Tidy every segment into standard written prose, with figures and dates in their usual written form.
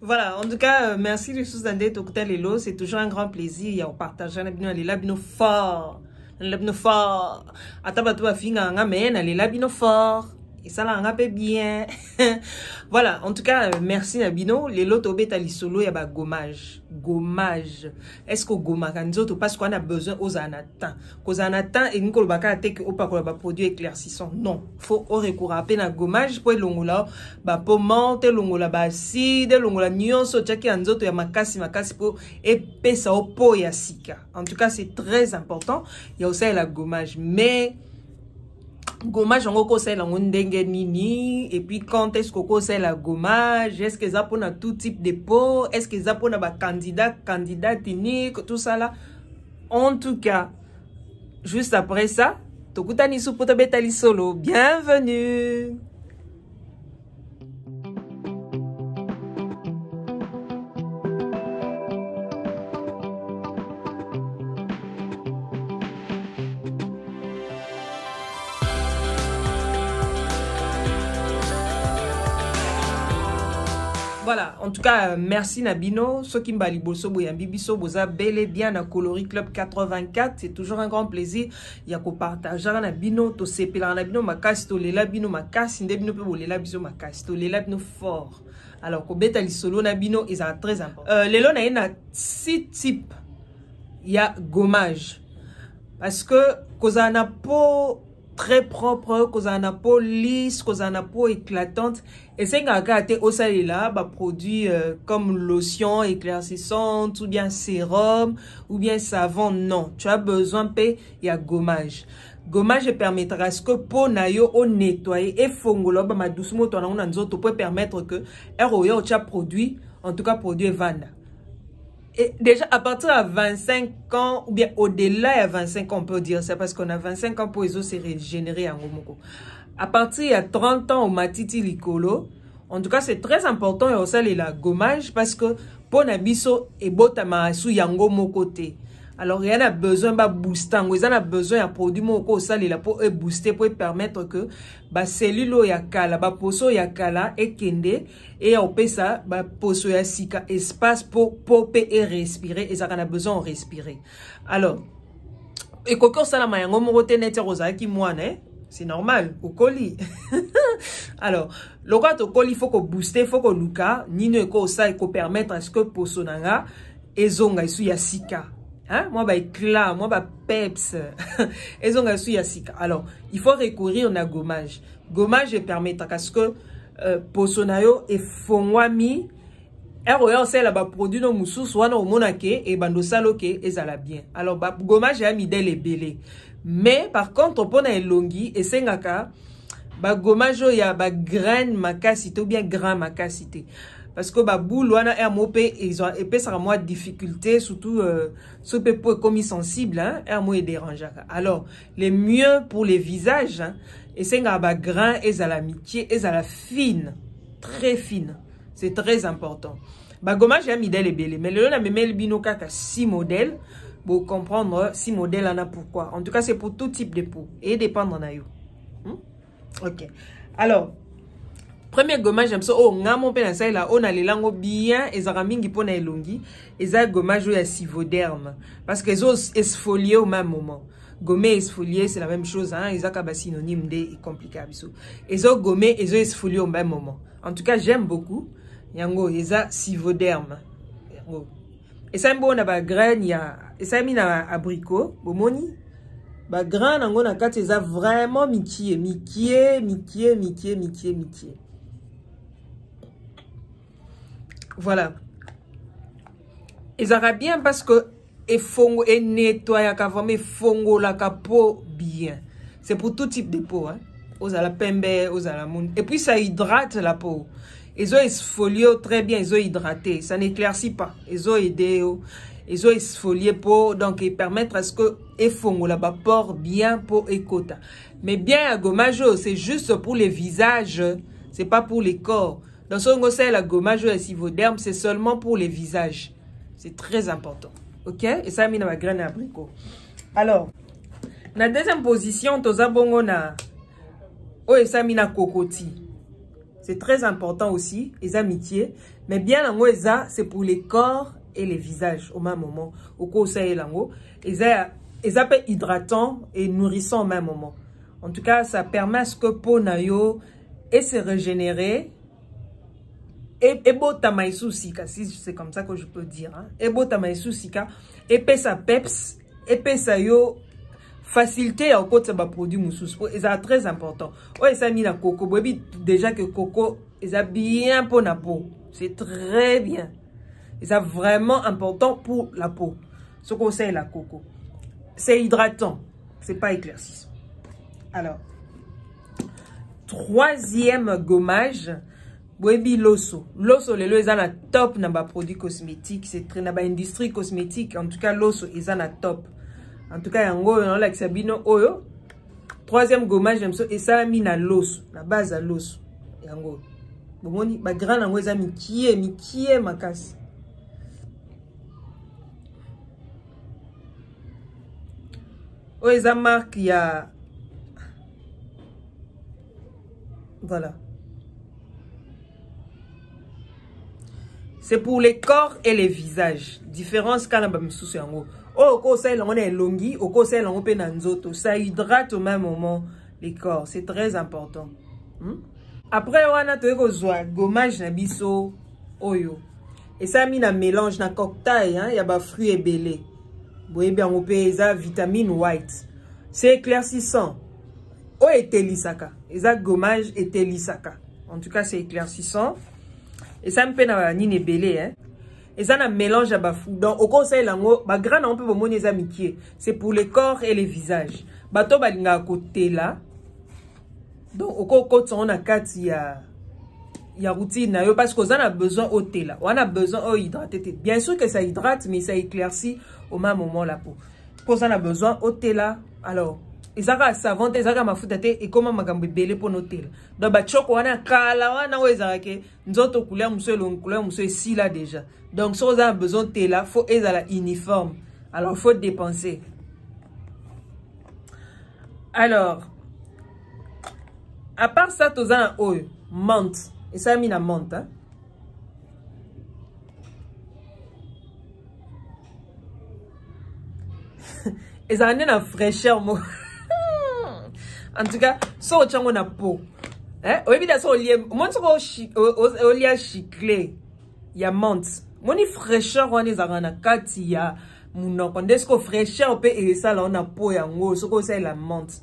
Voilà, en tout cas, merci les sous d'Andé Tokuta Lelo. C'est toujours un grand plaisir. Il y a partager les labino fort. Les labino fort. Atabatu a finga nga men, les labino fort. Et ça là, on a bien. Voilà, en tout cas, merci Nabino. Les lots au bêta solo, il y a gommage. Gommage. Est-ce que gommage, parce qu'on a besoin aux anatans. Qu'aux anatans, et nous, baka tek ou pas qu'on va produit éclaircissant. Non. Faut au recours à peine à gommage pour l'ongola, pour monter l'ongola, acide, l'ongola nuance, so tchaki anzoto ya makasi pour épaisse au po ya sika. En tout cas, c'est très important. Il y a aussi la gommage. Mais, gommage on ko c'est la ndenge nini et puis quand est-ce que c'est la gommage, est-ce que ça pour tout type de peau, est-ce que ça pour ba candidat unique, tout ça là. En tout cas, juste après ça, tokutani su poto betali solo. Bienvenue. Voilà, en tout cas, merci Nabino. Ce qui m'a liboso boyambibiso boza bel et bien à Coloris Club 84. C'est toujours un grand plaisir. Il y a qu'on partage Nabino, to sepela Nabino makasi, to lela bino makasi, ndebino pe bolela biso makasi, to lela bino fort. Alors, ko beta li solo Nabino, ils sont très important. Lelo na yena 6 types. Il y a gommage. Parce que, cause na peau très propre, cause na peau lisse, cause na peau éclatante. Et c'est que au là, bah produits comme lotion éclaircissante ou bien sérum ou bien savon. Non, tu as besoin il y a gommage. Gommage permettra à ce que peau nayo au nettoyer et fongolo bah ma doucement toi on a peut permettre que ROYO tu as produit en tout cas produit vanda. Et déjà, à partir de 25 ans, ou bien au-delà de 25 ans, on peut dire ça, parce qu'on a 25 ans pour les os se régénérer en Gomoko. À partir de 30 ans, au Matiti Likolo, en tout cas, c'est très important, et aussi, la gommage, parce que pour Nabiso et Botama sous Yango Mokote. Alors, il y en a besoin de booster, il y en a besoin de produire moko sali pour booster, pour permettre que ba cellule ya kala, ba poso ya kala et kende et on peut ça ba poso ya sika espace pour popper et respirer et ça qu'on a besoin de respirer. Alors, et quand ça la mayango morote net rosa qui moi c'est normal au colis. Alors, le roi au colis faut qu'on booster, faut qu'on luka ni ne ko ça et qu'on permettre à ce que poso nanga et zonga isu ya sika. Hein? Moi, bah, éclat, moi, bah, peps. Et on a su yasika. Alors, il faut recourir à gommage. Gommage permettra qu'à ce que, posonayo et fongwami, ROR, c'est là, bah, produit nos moussous, soit nos monake, et bando saloke, et ça la bien. Alors, bah, gommage, a mis des belé. Mais, par contre, on a longi, et c'est ngaka, bah, gommage, il y a, bah, graine makasité, ou bien grain makasité. Parce que bah boule wana RMOP ils ont épais ça moi difficulté surtout ce peu comme sensible hein RMO est dérangeant. Alors les mieux pour les visages hein, et c'est bah grain et à l'amitié et à la fine très fine c'est très important. Bah gommage j'ai mis des belé mais le on a même le bino kaka 6 modèles pour comprendre 6 modèles en a pourquoi. En tout cas c'est pour tout type de peau et dépendre na yo. OK. Alors premier gommage j'aime ça oh ngamo pe na ça là on a les langues bien et ça mingi pona elongi et ça gommage ya Sivoderm parce que os exfolier au même moment gommer exfolier c'est la même chose hein ils ont synonyme de compliqué biso et ça gommer et ça exfolier au même moment. En tout cas j'aime beaucoup yango eza Sivoderm yango et ça bon na ba graine ya et ça mis na abricot bomoni ba graine nango na kati eza vraiment mikie. Voilà. Et ça va bien parce que et fongo et nettoyer qu'avant mais fongo la peau bien. C'est pour tout type de peau hein. Aux à la pembe, aux à la moun. Et puis ça hydrate la peau. Ils ont exfolié très bien, ils ont hydraté, ça n'éclaircit pas. Ils ont aidé, ils ont exfolié pour donc ils permettent à ce que et fongo la port bien pour écota. Mais bien à gommage c'est juste pour les visages, c'est pas pour les corps. Dans son conseil, la gommage et Sivoderm, c'est seulement pour les visages. C'est très important. Ok? Et ça, mis dans ma graine abricot. Alors, la deuxième position, toza bongo na. Oh, et ça, mis na kokoti. C'est très important aussi, les amitiés. Mais bien, c'est pour les corps et les visages au même moment. Au cours ça et lango, ils appellent hydratant et nourrissant au même moment. En tout cas, ça permet à ce que peau nayo et se régénérer. Et beau tamaïsou sika, si c'est comme ça que je peux dire. Hein. Et beau tamaïsou sika, et pe sa peps, et pe sa yo facilité au côté de produit moussous. C'est très important. Ouais, ça mis la coco. Déjà que coco, ils a bien pour la peau. C'est très bien. C'est vraiment important pour la peau. Ce qu'on sait la coco. C'est hydratant. C'est pas éclaircissant. Alors, troisième gommage. Webi l'osso. L'osso, les lois, ils ont top dans les produits cosmétiques. C'est très dans l'industrie cosmétique. En tout cas, l'osso, ils ont top. En tout cas, yango, on a Sabino Oyo. Troisième gommage, j'aime ça. Et ça a mis dans l'osso. La base à l'osso. Yango. Bon, ba grand yango, ils ont mis qui est ma casse. Oh, ils ont marqué, il y a. Voilà. C'est pour les corps et les visages. Différence quand on a sous yango. Oh, au conseil, on est longi, au conseil, on peut nanzoto. Ça hydrate au même moment les corps. C'est très important. Après, on a tout le gommage na biso oyo. Et ça a mis un mélange na cocktail, hein, il y a des fruits ébélés. Vous voyez bien, on peut ça vitamine white. C'est éclaircissant. Oh, et telisaka. Et ça gommage et telisaka. En tout cas, c'est éclaircissant. Et ça me fait na nine belé, hein. Et ça na mélange à bafou. Donc au conseil lango, ba grand on peut bon les amitiés. C'est pour les corps et les visages. Bato balinga côté là. Donc au côté on a kati ya routine na yo parce qu'on a besoin au thé là. On a besoin au hydrater. Bien sûr que ça hydrate mais ça éclaircit au même moment la peau. Qu'on a besoin au thé là. Alors ezaka savante ezaka mafuta te et comment makambo belé pour noter donc ba choko wana kala wana wezaka ke nzoto couleur muso long couleur muso si là déjà donc si vous avez besoin de là faut ezala uniforme alors faut dépenser alors à part ça tous en oil menthe et ça mis la menthe hein? et ça a une fraîcheur moi. En tout cas, ça au chango na peau. Hein? Au évidemment, ça au lié. Moi, au lié chiclé. Il y a menthe. Moi, ni fraîcheur, on est à la carte, il y a mon quand est-ce que fraîcheur, on peut et ça là, on a peau et en gros, ce qu'on sait la menthe.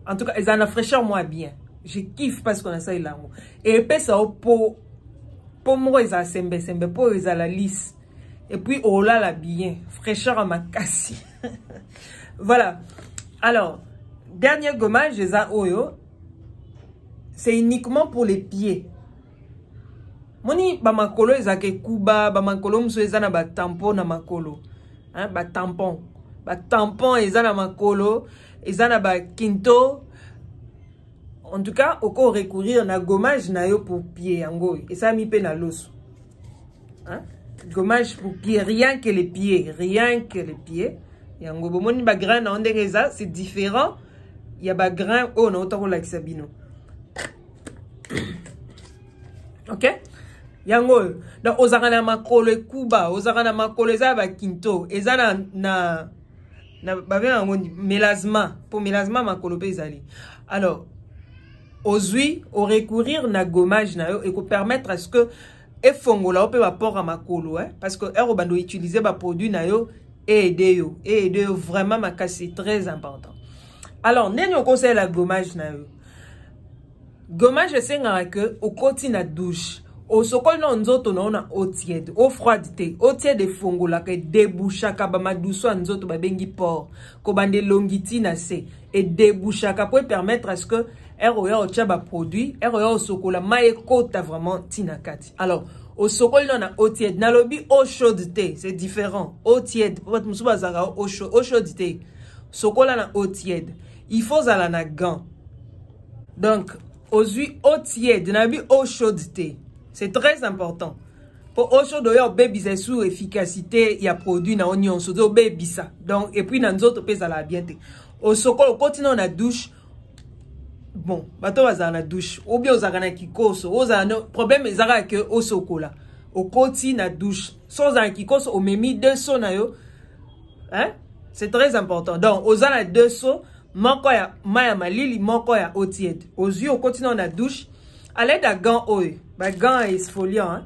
En tout cas, ils ont la fraîcheur, moi, bien. Je kiffe parce qu'on a ça là. Et puis, ça au peau. Pour moi, ils ont sembe, peau, ils ont la lisse. Et puis, oh là, là, bien. Fraîcheur à ma casse. Voilà. Alors, dernier gommage, c'est uniquement pour les pieds. Moni, ba makolo ezake kuba, ba makolo muso ezana ba tampon na makolo. Hein, ba tampon. Ba tampon ezana makolo, ezana ba quinto. En tout cas, au cas recourir na gommage na yo pour pieds yango. Et ça mi pe na l'os. Hein? Gommage pour pieds, rien que les pieds, rien que les pieds. Yango bomoni ba grain na ondengeza, c'est différent. Il y a des grains oh non autant like sabino. OK? Yango donc ozakana makolo ekuba, ozakana makolo za ba quinto, ezana na ba bien ngondi mélasma, pour mélasma makolo pe ezali. Alors ozui au recourir na gommage na yo et ko permettre à ce que e fongola o pe ba port à makolo hein parce que ero bando utiliser ba produit na yo et aider yo vraiment ma casse c'est très important. Alors, n'est-ce pas conseil la gommage na yo. Gommage c'est que au côté na douche, au sokol na nzoto na ona eau tiède, eau froide te, eau tiède fongola ke débouchaka ba madouso nzoto ba bengi port, ko bande longiti na se et débouchaka pour permettre à ce que eroya o tchaba produit, eroya o sokola maye kota vraiment tinakati. Alors, au sokol na eau tiède, na lobi eau chaude te, c'est différent. Eau tiède, pour être musuba zara eau chaude te. Sokola na eau tiède. Il faut zala na gant. Donc, aux huiles eau tiède, na bi eau chaude te. C'est très important. Pour eau chaude, il y a baby c'est sous efficacité, il y a produit na oignon sodo baby ça. Donc et puis dans d'autres pays ça la bien te. Au sokol, au continent na douche bon bato baza na douche ou bien ozaka na kikoso oza no problème ezaka que osokola okoti na douche so za kikoso o memi 2 seaux na yo hein c'est très important donc oza na 2 seaux moko ya maya malili moko ya eau tiède ozui okoti na douche à l'aide à gants oyo ba gants exfoliant hein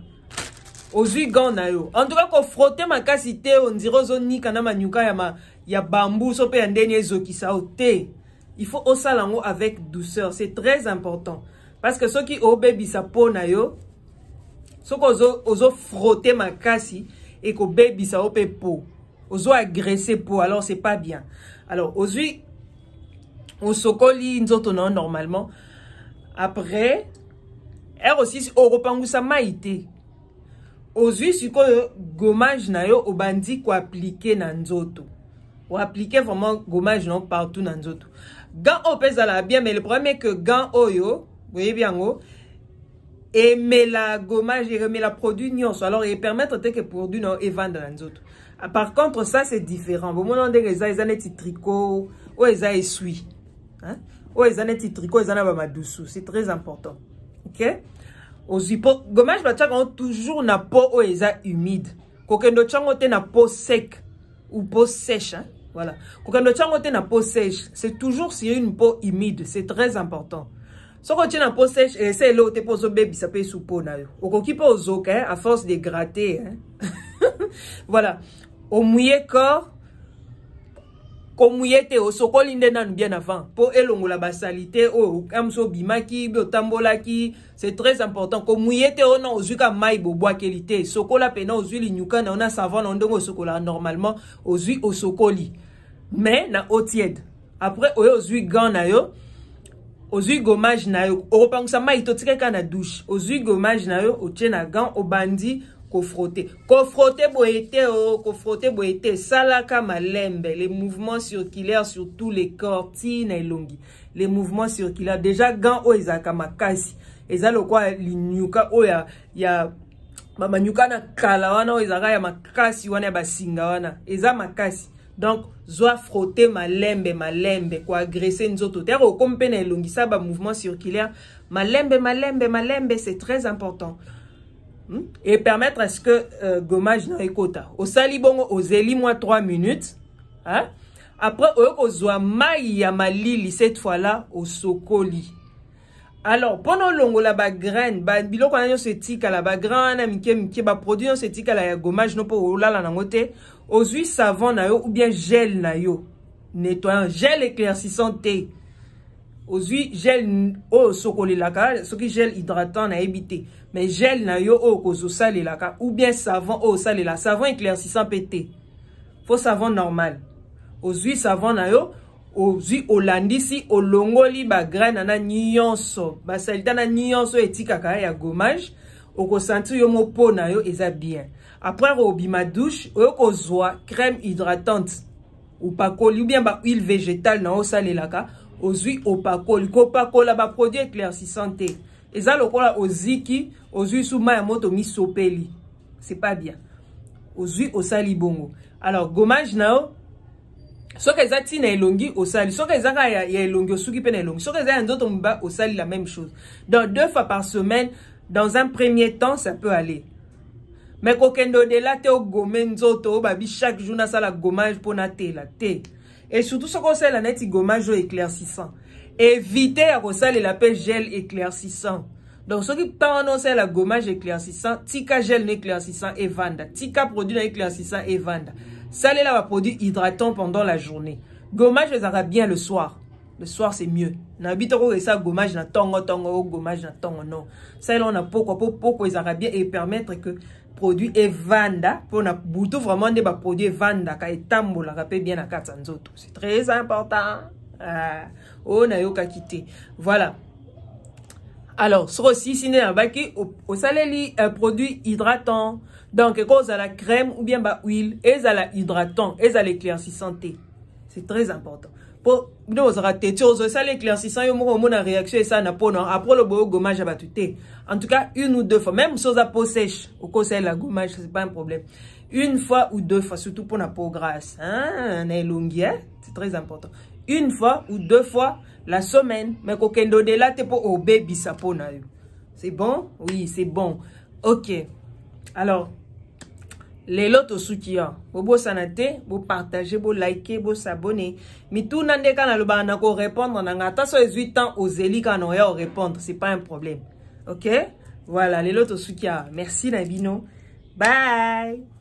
ozui gants na yo en tout cas ko frotter makasi te on dirait ozonika na manyuka ya bambou so pe ya ndeni ezokisa o te. Il faut au salango avec douceur. C'est très important. Parce que ceux qui ont baby sa peau na yo, ceux qui ont frotté ma cassi et que baby sa peau, ozo agressé peau, alors c'est pas bien. Alors, aujourd'hui, on sokoli nzoto non normalement. Après, elle aussi, au repangu sa maïté. Aujourd'hui, si ko gommage na yo, au bandi ko appliquer na nzoto. Ou appliquer vraiment gommage non partout na nzoto. Gant au pèse à la bien, mais le problème est que gant oyo, vous voyez bien, et mais la gommage et remet la produit nyonso, alors il permet de que produit non et vendre dans les autres. Par contre, ça c'est différent. Vous m'en avez des petits tricots, ou les essuie, hein, ou les petits tricots, ils en ont ma douce, c'est très important. Ok? Aussi pour gommage, bah toujours na peau ou les humide. Kokendo chango te na peau sec ou peau sèche, hein. Voilà. Quand le chango na peau sèche, c'est toujours sur une peau humide, c'est très important. Si on tient la peau sèche, c'est l'eau te pose au bébé, ça peut sous peau na yo. Au qui pose au hein, à force de gratter, hein. Voilà. Au mouillé corps, comme mouillé te au sokolinde nan bien avant. Pour elongo la basalité, au kamso bimaki, biotambolaki, c'est très important. Comme mouillé te on a aux huiles maïbo bois qualité. Sokola pena aux huiles nyuka na on a savon on donne au sokola normalement aux huiles au sokoli. Mais na eau tiède. Après aux huiles gants na yo, aux huiles gommage na yo. Au repas ça maïto tika na douche. Aux huiles gommage na yo, au tien na gants au bandi. Ko frotter boete salaka malembe les mouvements circulaires sur tous les corps tina elongi les mouvements circulaires déjà gants o ezaka makasi ezalo kwa linyuka o ya mama nyuka na kala wana o ezaka ya makasi wana ba singa wana eza makasi donc zoa frotter malembe ko agresser nzoto te ko kompe na elongi sa ba mouvement circulaire malembe c'est très important. Et permettre à ce que gommage na ekota. Au sali bongo au zeli moins 3 minutes. Hein? Après, au zoa maï ya malili cette fois-là au sokoli. Alors, pendant longo la ba graine, ba biloko na yo se tika la ba graine, mike ba produit on se tika la ya gommage no po la na ngote. Au huile savon na yo ou bien gel na yo. Nettoyant, gel éclaircissant thé. Aux huiles gel au sokoli laka, ce qui gel hydratant na évité. Mais gel na yo au kozo sale laka ou bien savon au sale la savon éclaircissant pété. Faut savon normal. Aux huiles savon na yo aux huiles holandisi au longoli ba graine na nyonso. Ba salita na nyonso etika ka ya gommage. Au ko sentir yo mo po na yo eza bien. Après au bima douche au kozo crème hydratante ou pas ou bien ba huile végétale na o sale laka. Aux huiles opacol, copacola ba produit éclaircissant. Et ça, le cola aux ziki, aux huiles sous ma moto mi sopeli. C'est pas bien. Aux huiles au salibongo. Alors, gommage nao. Ce que ça tine elongi au sali. Ce que ça ya elongi au suki pen elongi. Ce que ça d'autres mba au sali la même chose. Donc 2 fois par semaine, dans un premier temps, ça peut aller. Mais kokendo de la te au gomenzo to babi chaque jour na sala gommage pour na te la te. Et surtout ce qu'on sait la net gommage éclaircissant. Évitez à rosser la paix gel éclaircissant. Donc ceux qui pensent la gommage éclaircissant, tika gel éclaircissant et vanda, tika produit éclaircissant et vanda. Ça là va produit hydratant pendant la journée. Gommage les aura bien le soir. Le soir c'est mieux. N'habite pas ça gommage na tongo gommage na tongo non. Ça là on a pourquoi ils aura bien et permettre que produit et vanda pour na bouton vraiment des produits vanda ka etambo la rapé bien à katsanzoto. C'est très important. Oh na yoka kité. Voilà. Alors, sur aussi si n'est pas au salé produit hydratant. Donc cause à la crème ou bien ba huile et à la hydratant et à l'éclaircissant. C'est très important. Pour nous rater chose ça l'éclaircissant yo mo na réaction et ça na peau non après le beau gommage à tout. En tout cas 1 ou 2 fois même chose à peau sèche au conseil la gommage c'est pas un problème. 1 fois ou 2 fois surtout pour la peau grasse hein na longueur c'est très important. 1 fois ou 2 fois la semaine, mais kokendo de là te po obé bisapo na yo. C'est bon? Oui, c'est bon. Ok. Alors, les lots soutien. Bobo sanate, bo partager, bo liker, bo s'abonner. Mais tout nande kana lo ba na ko répondre na ngata so 18 ans aux éli kana o répondre, c'est pas un problème. OK? Voilà, les lots soutien. Merci Nabino. Bye.